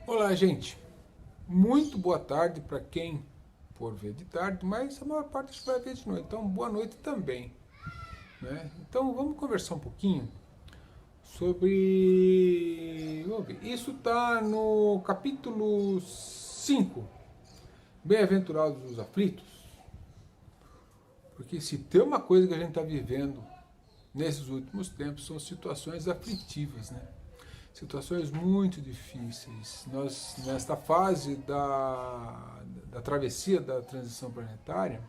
Olá, gente. Muito boa tarde para quem for ver de tarde, mas a maior parte vai ver de noite. Então, boa noite também, né? Então, vamos conversar um pouquinho sobre... Vamos ver. Isso está no capítulo 5. Bem-aventurados os aflitos. Porque se tem uma coisa que a gente está vivendo nesses últimos tempos, são situações aflitivas, né? Situações muito difíceis. Nós, nesta fase da travessia da transição planetária,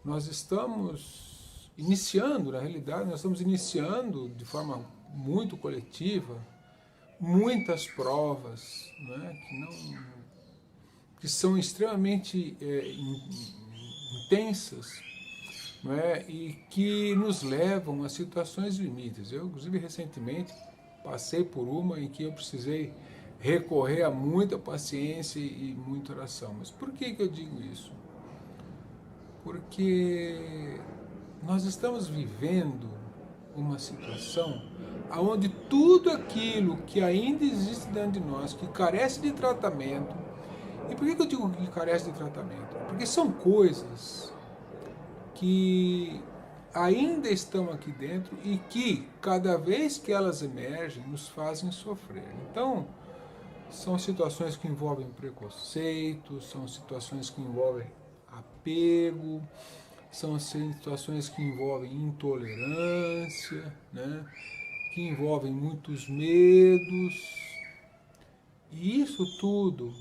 nós estamos iniciando, na realidade, nós estamos iniciando de forma muito coletiva muitas provas, né, que são extremamente intensas, não é? E que nos levam a situações limites. Eu, inclusive, recentemente passei por uma em que eu precisei recorrer a muita paciência e muita oração. Mas por que eu digo isso? Porque nós estamos vivendo uma situação onde tudo aquilo que ainda existe dentro de nós, que carece de tratamento, e por que eu digo que carece de tratamento? Porque são coisas que ainda estão aqui dentro e que, cada vez que elas emergem, nos fazem sofrer. Então, são situações que envolvem preconceito, são situações que envolvem apego, são situações que envolvem intolerância, né? Que envolvem muitos medos. E isso tudo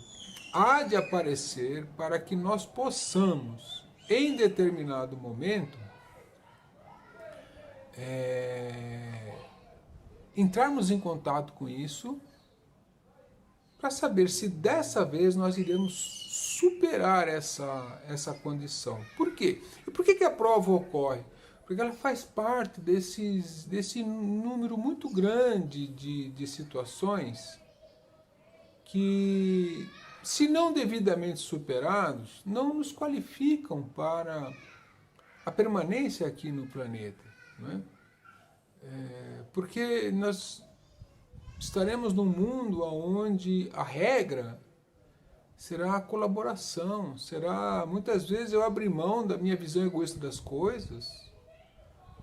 há de aparecer para que nós possamos, em determinado momento, entrarmos em contato com isso para saber se dessa vez nós iremos superar essa condição. Por quê? E por que a prova ocorre? Porque ela faz parte desse número muito grande de situações que, se não devidamente superados, não nos qualificam para a permanência aqui no planeta. Não é? Porque nós estaremos num mundo onde a regra será a colaboração, será muitas vezes eu abrir mão da minha visão egoísta das coisas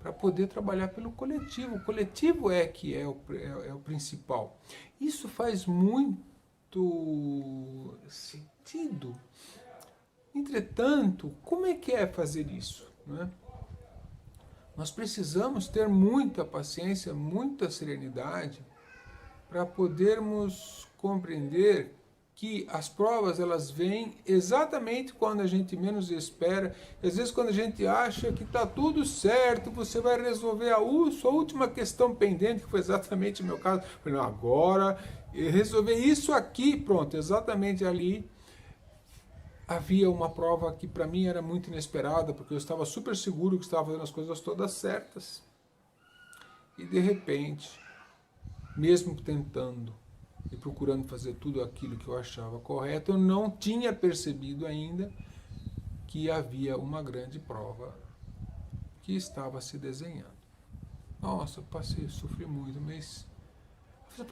para poder trabalhar pelo coletivo. O coletivo é que é o principal. Isso faz muito sentido. Entretanto, como é que é fazer isso? Né? Nós precisamos ter muita paciência, muita serenidade para podermos compreender que as provas elas vêm exatamente quando a gente menos espera. E às vezes quando a gente acha que está tudo certo, você vai resolver a sua última questão pendente, que foi exatamente o meu caso. Eu falei, não, agora resolver isso aqui, pronto, exatamente ali havia uma prova que para mim era muito inesperada, porque eu estava super seguro que estava fazendo as coisas todas certas. E de repente, mesmo tentando e procurando fazer tudo aquilo que eu achava correto, eu não tinha percebido ainda que havia uma grande prova que estava se desenhando. Nossa, passei, sofri muito, mas...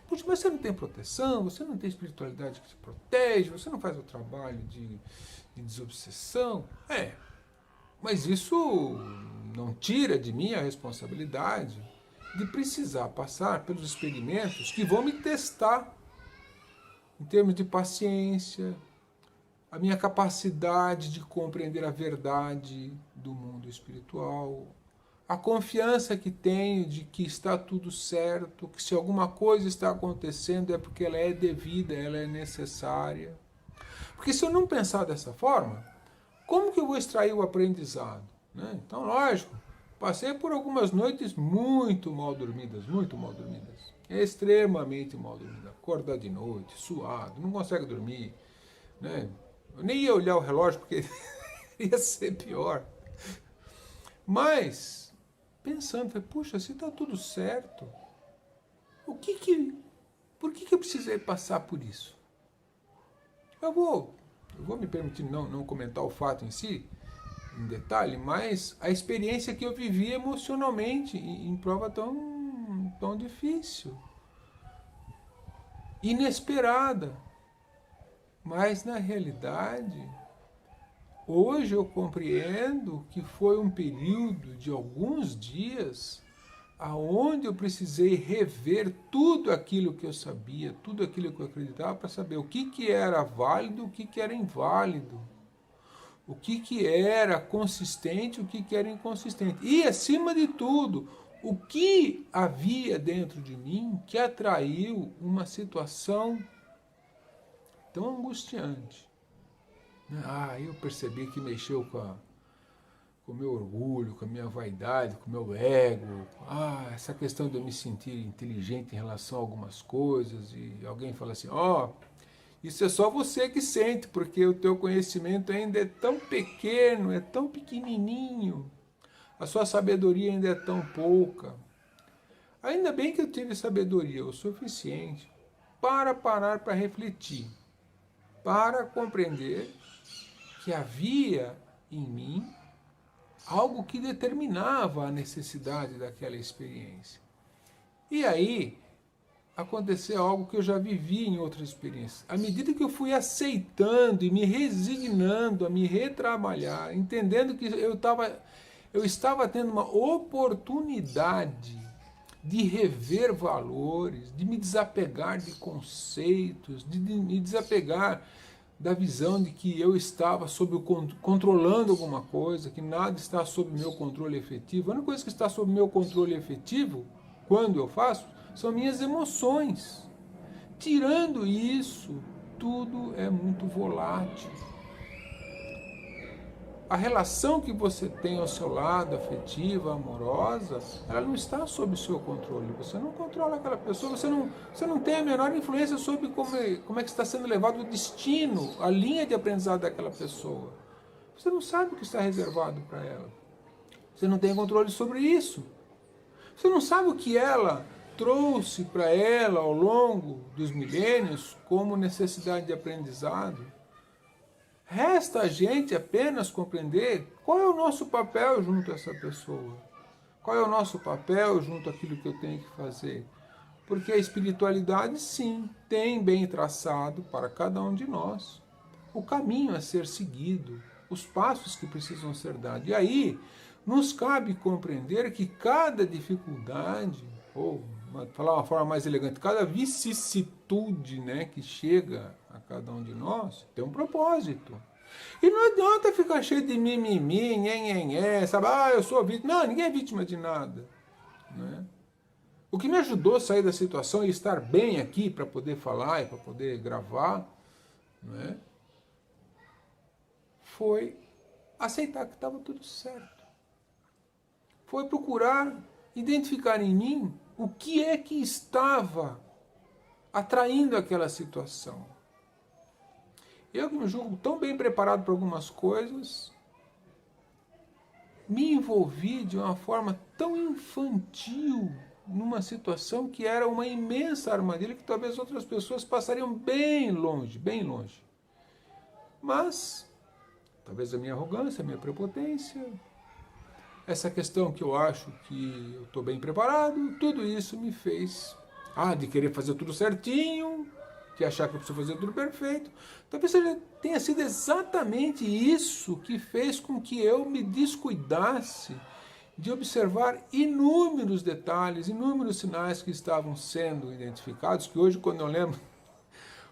Puxa, mas você não tem proteção, você não tem espiritualidade que te protege, você não faz o trabalho de desobsessão. Mas isso não tira de mim a responsabilidade de precisar passar pelos experimentos que vão me testar em termos de paciência, a minha capacidade de compreender a verdade do mundo espiritual, a confiança que tenho de que está tudo certo, que se alguma coisa está acontecendo é porque ela é devida, ela é necessária. Porque se eu não pensar dessa forma, como que eu vou extrair o aprendizado? Né? Então, lógico, passei por algumas noites muito mal dormidas, extremamente mal dormidas. Acordar de noite, suado, não consegue dormir. Né? Eu nem ia olhar o relógio porque ia ser pior. Mas, pensando, falei, puxa, se está tudo certo, por que eu precisei passar por isso? Eu vou me permitir não comentar o fato em si, em detalhe, mas a experiência que eu vivi emocionalmente em prova tão difícil, inesperada. Mas, na realidade, hoje eu compreendo que foi um período de alguns dias aonde eu precisei rever tudo aquilo que eu sabia, tudo aquilo que eu acreditava, para saber o que era válido, o que era inválido, o que era consistente, o que era inconsistente. E, acima de tudo, o que havia dentro de mim que atraiu uma situação tão angustiante. Eu percebi que mexeu com o meu orgulho, com a minha vaidade, com o meu ego. Essa questão de eu me sentir inteligente em relação a algumas coisas, e alguém fala assim, isso é só você que sente, porque o teu conhecimento ainda é tão pequeno, é tão pequenininho, a sua sabedoria ainda é tão pouca. Ainda bem que eu tive sabedoria o suficiente para parar para refletir, para compreender que havia em mim algo que determinava a necessidade daquela experiência. E aí aconteceu algo que eu já vivi em outras experiências. À medida que eu fui aceitando e me resignando a me retrabalhar, entendendo que eu estava tendo uma oportunidade de rever valores, de me desapegar de conceitos, de me desapegar da visão de que eu estava controlando alguma coisa, que nada está sob meu controle efetivo. A única coisa que está sob meu controle efetivo, quando eu faço, são minhas emoções. Tirando isso, tudo é muito volátil. A relação que você tem ao seu lado, afetiva, amorosa, ela não está sob o seu controle. Você não controla aquela pessoa, você não tem a menor influência sobre como é que está sendo levado o destino, a linha de aprendizado daquela pessoa. Você não sabe o que está reservado para ela. Você não tem controle sobre isso. Você não sabe o que ela trouxe para ela ao longo dos milênios como necessidade de aprendizado. Resta a gente apenas compreender qual é o nosso papel junto a essa pessoa. Qual é o nosso papel junto àquilo que eu tenho que fazer. Porque a espiritualidade, sim, tem bem traçado para cada um de nós o caminho a ser seguido, os passos que precisam ser dados. E aí, nos cabe compreender que cada dificuldade, ou falar uma forma mais elegante, cada vicissitude, né, que chega a cada um de nós, tem um propósito. E não adianta ficar cheio de mimimi, nhenhenhé, sabe? Eu sou vítima. Não, ninguém é vítima de nada. Né? O que me ajudou a sair da situação e estar bem aqui para poder falar e para poder gravar, né, foi aceitar que estava tudo certo. Foi procurar identificar em mim o que é que estava atraindo aquela situação. Eu que me julgo tão bem preparado para algumas coisas, me envolvi de uma forma tão infantil numa situação que era uma imensa armadilha que talvez outras pessoas passariam bem longe, bem longe. Mas, talvez a minha arrogância, a minha prepotência, essa questão que eu acho que eu estou bem preparado, tudo isso me fez de querer fazer tudo certinho, de achar que eu preciso fazer tudo perfeito. Talvez tenha sido exatamente isso que fez com que eu me descuidasse de observar inúmeros detalhes, inúmeros sinais que estavam sendo identificados, que hoje, quando eu lembro,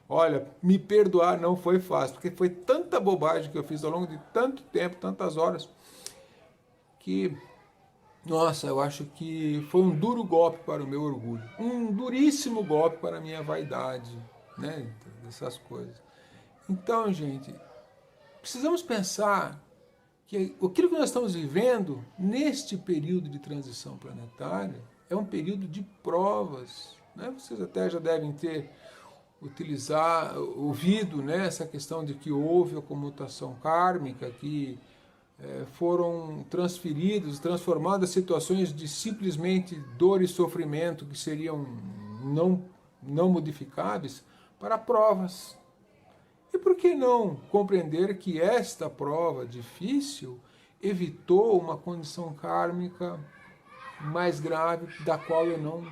olha, me perdoar não foi fácil, porque foi tanta bobagem que eu fiz ao longo de tanto tempo, tantas horas, que, nossa, eu acho que foi um duro golpe para o meu orgulho, um duríssimo golpe para a minha vaidade, né, dessas coisas. Então, gente, precisamos pensar que aquilo que nós estamos vivendo neste período de transição planetária é um período de provas, né? Vocês até já devem ter ouvido, né, essa questão de que houve a comutação kármica, que foram transformadas situações de simplesmente dor e sofrimento que seriam não modificáveis para provas. E por que não compreender que esta prova difícil evitou uma condição kármica mais grave, da qual eu não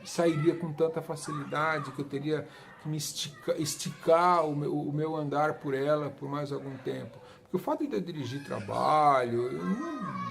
sairia com tanta facilidade, que eu teria me esticar o meu andar por ela por mais algum tempo. Porque o fato de eu dirigir trabalho,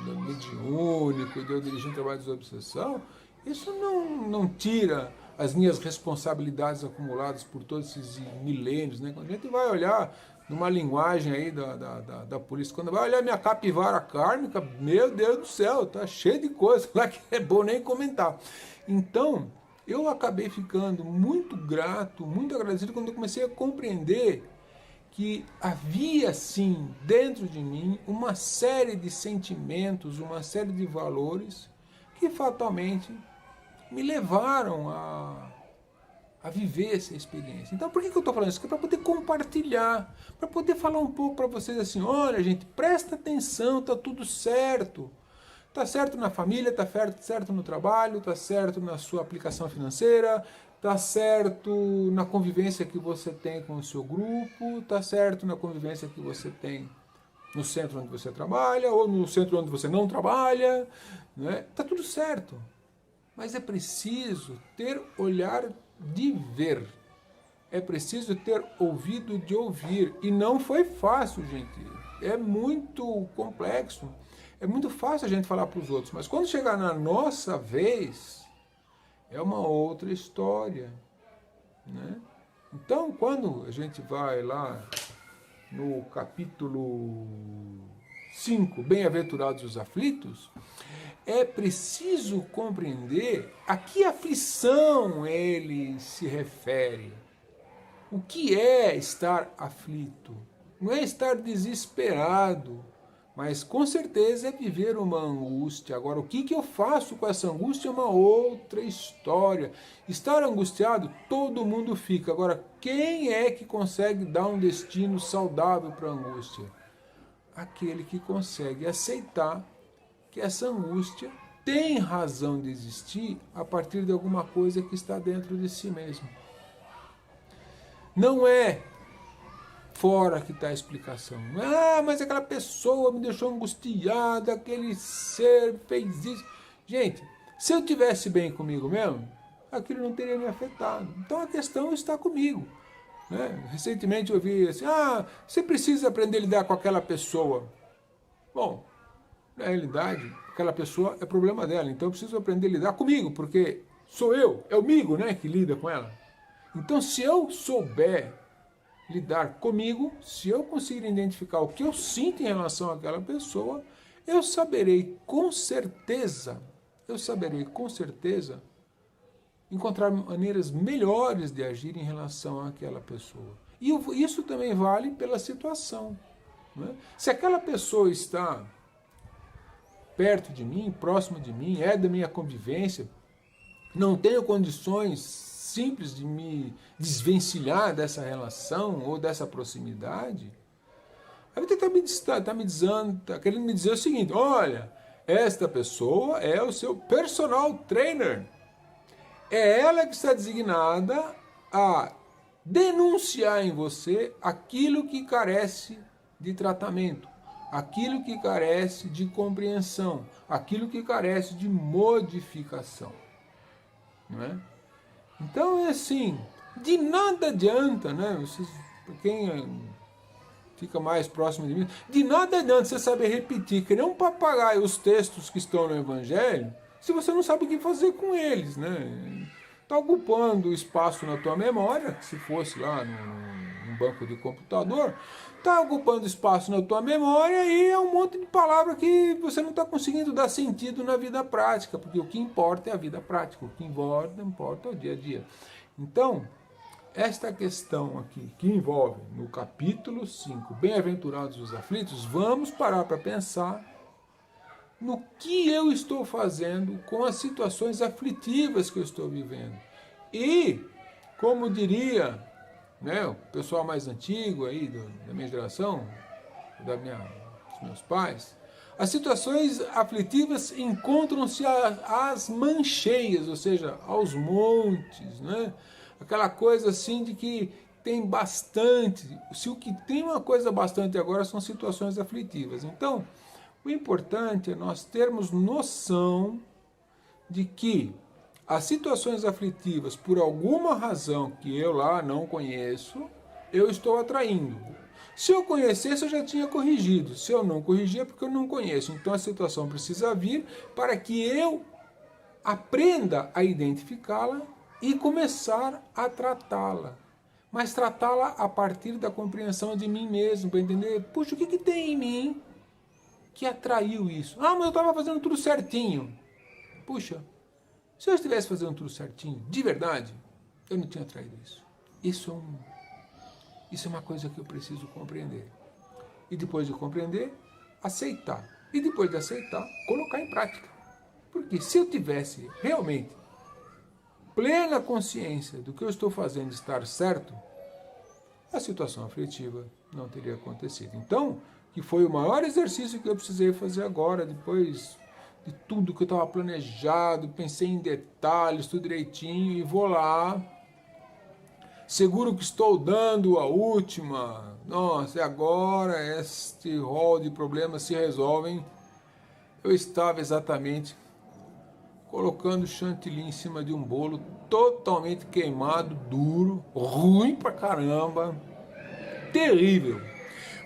mediúnico, de eu dirigir um trabalho de desobsessão, isso não tira as minhas responsabilidades acumuladas por todos esses milênios, né? Quando a gente vai olhar numa linguagem aí da polícia, quando vai olhar minha capivara kármica, meu Deus do céu, tá cheio de coisa lá que é bom nem comentar. Então, eu acabei ficando muito grato, muito agradecido quando eu comecei a compreender que havia sim dentro de mim uma série de sentimentos, uma série de valores que fatalmente me levaram a viver essa experiência. Então por que eu estou falando isso? Porque é para poder compartilhar, para poder falar um pouco para vocês assim, olha gente, presta atenção, tá tudo certo. Tá certo na família, tá certo no trabalho, tá certo na sua aplicação financeira, tá certo na convivência que você tem com o seu grupo, tá certo na convivência que você tem no centro onde você trabalha ou no centro onde você não trabalha, né? Tá tudo certo. Mas é preciso ter olhar de ver. É preciso ter ouvido de ouvir. E não foi fácil, gente. É muito complexo. É muito fácil a gente falar para os outros. Mas quando chegar na nossa vez, é uma outra história, né? Então, quando a gente vai lá no capítulo 5, Bem-aventurados os aflitos, é preciso compreender a que aflição ele se refere. O que é estar aflito? Não é estar desesperado, mas com certeza é viver uma angústia. Agora, o que eu faço com essa angústia é uma outra história. Estar angustiado, todo mundo fica. Agora, quem é que consegue dar um destino saudável para a angústia? Aquele que consegue aceitar que essa angústia tem razão de existir a partir de alguma coisa que está dentro de si mesmo. Não é fora que está a explicação. Ah, mas aquela pessoa me deixou angustiada, aquele ser fez isso. Gente, se eu tivesse bem comigo mesmo, aquilo não teria me afetado. Então a questão está comigo. Né? Recentemente eu ouvi assim, você precisa aprender a lidar com aquela pessoa. Bom, na realidade, aquela pessoa é problema dela, então eu preciso aprender a lidar comigo, porque sou eu, é o migo, né, que lida com ela. Então se eu souber lidar comigo, se eu conseguir identificar o que eu sinto em relação àquela pessoa, eu saberei com certeza encontrar maneiras melhores de agir em relação àquela pessoa. E isso também vale pela situação. Né? Se aquela pessoa está perto de mim, próximo de mim, é da minha convivência, não tenho condições simples de me desvencilhar dessa relação ou dessa proximidade, a vida está me dizendo, está querendo me dizer o seguinte, olha, esta pessoa é o seu personal trainer. É ela que está designada a denunciar em você aquilo que carece de tratamento, aquilo que carece de compreensão, aquilo que carece de modificação. Não é? Então é assim, de nada adianta, né? Quem fica mais próximo de mim, de nada adianta você saber repetir, que nem um papagaio, os textos que estão no Evangelho, se você não sabe o que fazer com eles, né? Está ocupando espaço na tua memória, se fosse lá num banco de computador, está ocupando espaço na tua memória e é um monte de palavra que você não está conseguindo dar sentido na vida prática, porque o que importa é a vida prática, o que importa é o dia a dia. Então, esta questão aqui, que envolve no capítulo 5, Bem-aventurados os aflitos, vamos parar para pensar no que eu estou fazendo com as situações aflitivas que eu estou vivendo. E, como diria, né, o pessoal mais antigo aí da minha geração, dos meus pais, as situações aflitivas encontram-se às mancheias, ou seja, aos montes, né? Aquela coisa assim de que tem bastante, se o que tem uma coisa bastante agora são situações aflitivas. Então, o importante é nós termos noção de que as situações aflitivas, por alguma razão que eu lá não conheço, eu estou atraindo. Se eu conhecesse, eu já tinha corrigido. Se eu não corrigi, é porque eu não conheço. Então a situação precisa vir para que eu aprenda a identificá-la e começar a tratá-la. Mas tratá-la a partir da compreensão de mim mesmo, para entender, puxa, o que tem em mim que atraiu isso? Ah, mas eu estava fazendo tudo certinho. Puxa, se eu estivesse fazendo tudo certinho, de verdade, eu não tinha atraído isso. Isso é uma coisa que eu preciso compreender. E depois de compreender, aceitar. E depois de aceitar, colocar em prática. Porque se eu tivesse realmente plena consciência do que eu estou fazendo estar certo, a situação aflitiva não teria acontecido. Então, que foi o maior exercício que eu precisei fazer agora, depois de tudo que eu estava planejado, pensei em detalhes, tudo direitinho, e vou lá, seguro que estou dando a última, nossa, e agora este rol de problemas se resolvem. Eu estava exatamente colocando chantilly em cima de um bolo totalmente queimado, duro, ruim pra caramba, terrível.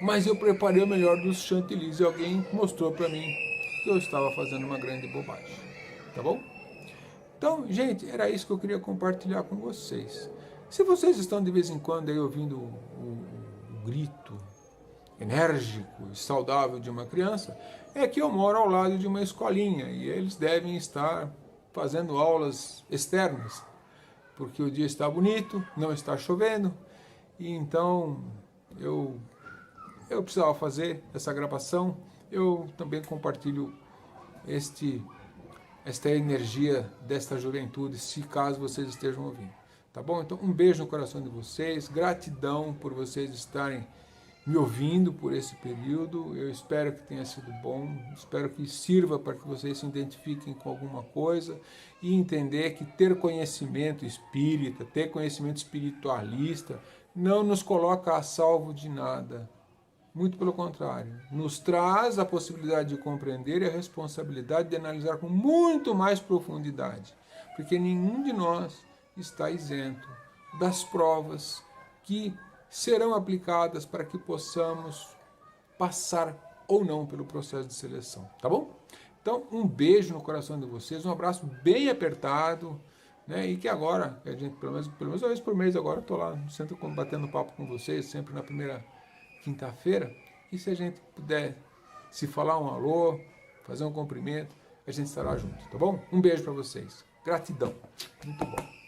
Mas eu preparei o melhor dos chantilly e alguém mostrou pra mim que eu estava fazendo uma grande bobagem, tá bom? Então, gente, era isso que eu queria compartilhar com vocês. Se vocês estão de vez em quando aí ouvindo o grito enérgico e saudável de uma criança, é que eu moro ao lado de uma escolinha e eles devem estar fazendo aulas externas, porque o dia está bonito, não está chovendo, e então eu precisava fazer essa gravação. Eu também compartilho esta energia desta juventude, se caso vocês estejam ouvindo. Tá bom? Então, um beijo no coração de vocês, gratidão por vocês estarem me ouvindo por esse período. Eu espero que tenha sido bom, espero que sirva para que vocês se identifiquem com alguma coisa e entender que ter conhecimento espírita, ter conhecimento espiritualista, não nos coloca a salvo de nada. Muito pelo contrário, nos traz a possibilidade de compreender e a responsabilidade de analisar com muito mais profundidade, porque nenhum de nós está isento das provas que serão aplicadas para que possamos passar ou não pelo processo de seleção, tá bom? Então, um beijo no coração de vocês, um abraço bem apertado, né? E que agora, a gente, pelo menos uma vez por mês agora, estou lá no centro batendo papo com vocês, sempre na primeira quinta-feira, e se a gente puder se falar um alô, fazer um cumprimento, a gente estará junto, tá bom? Um beijo para vocês. Gratidão. Muito bom.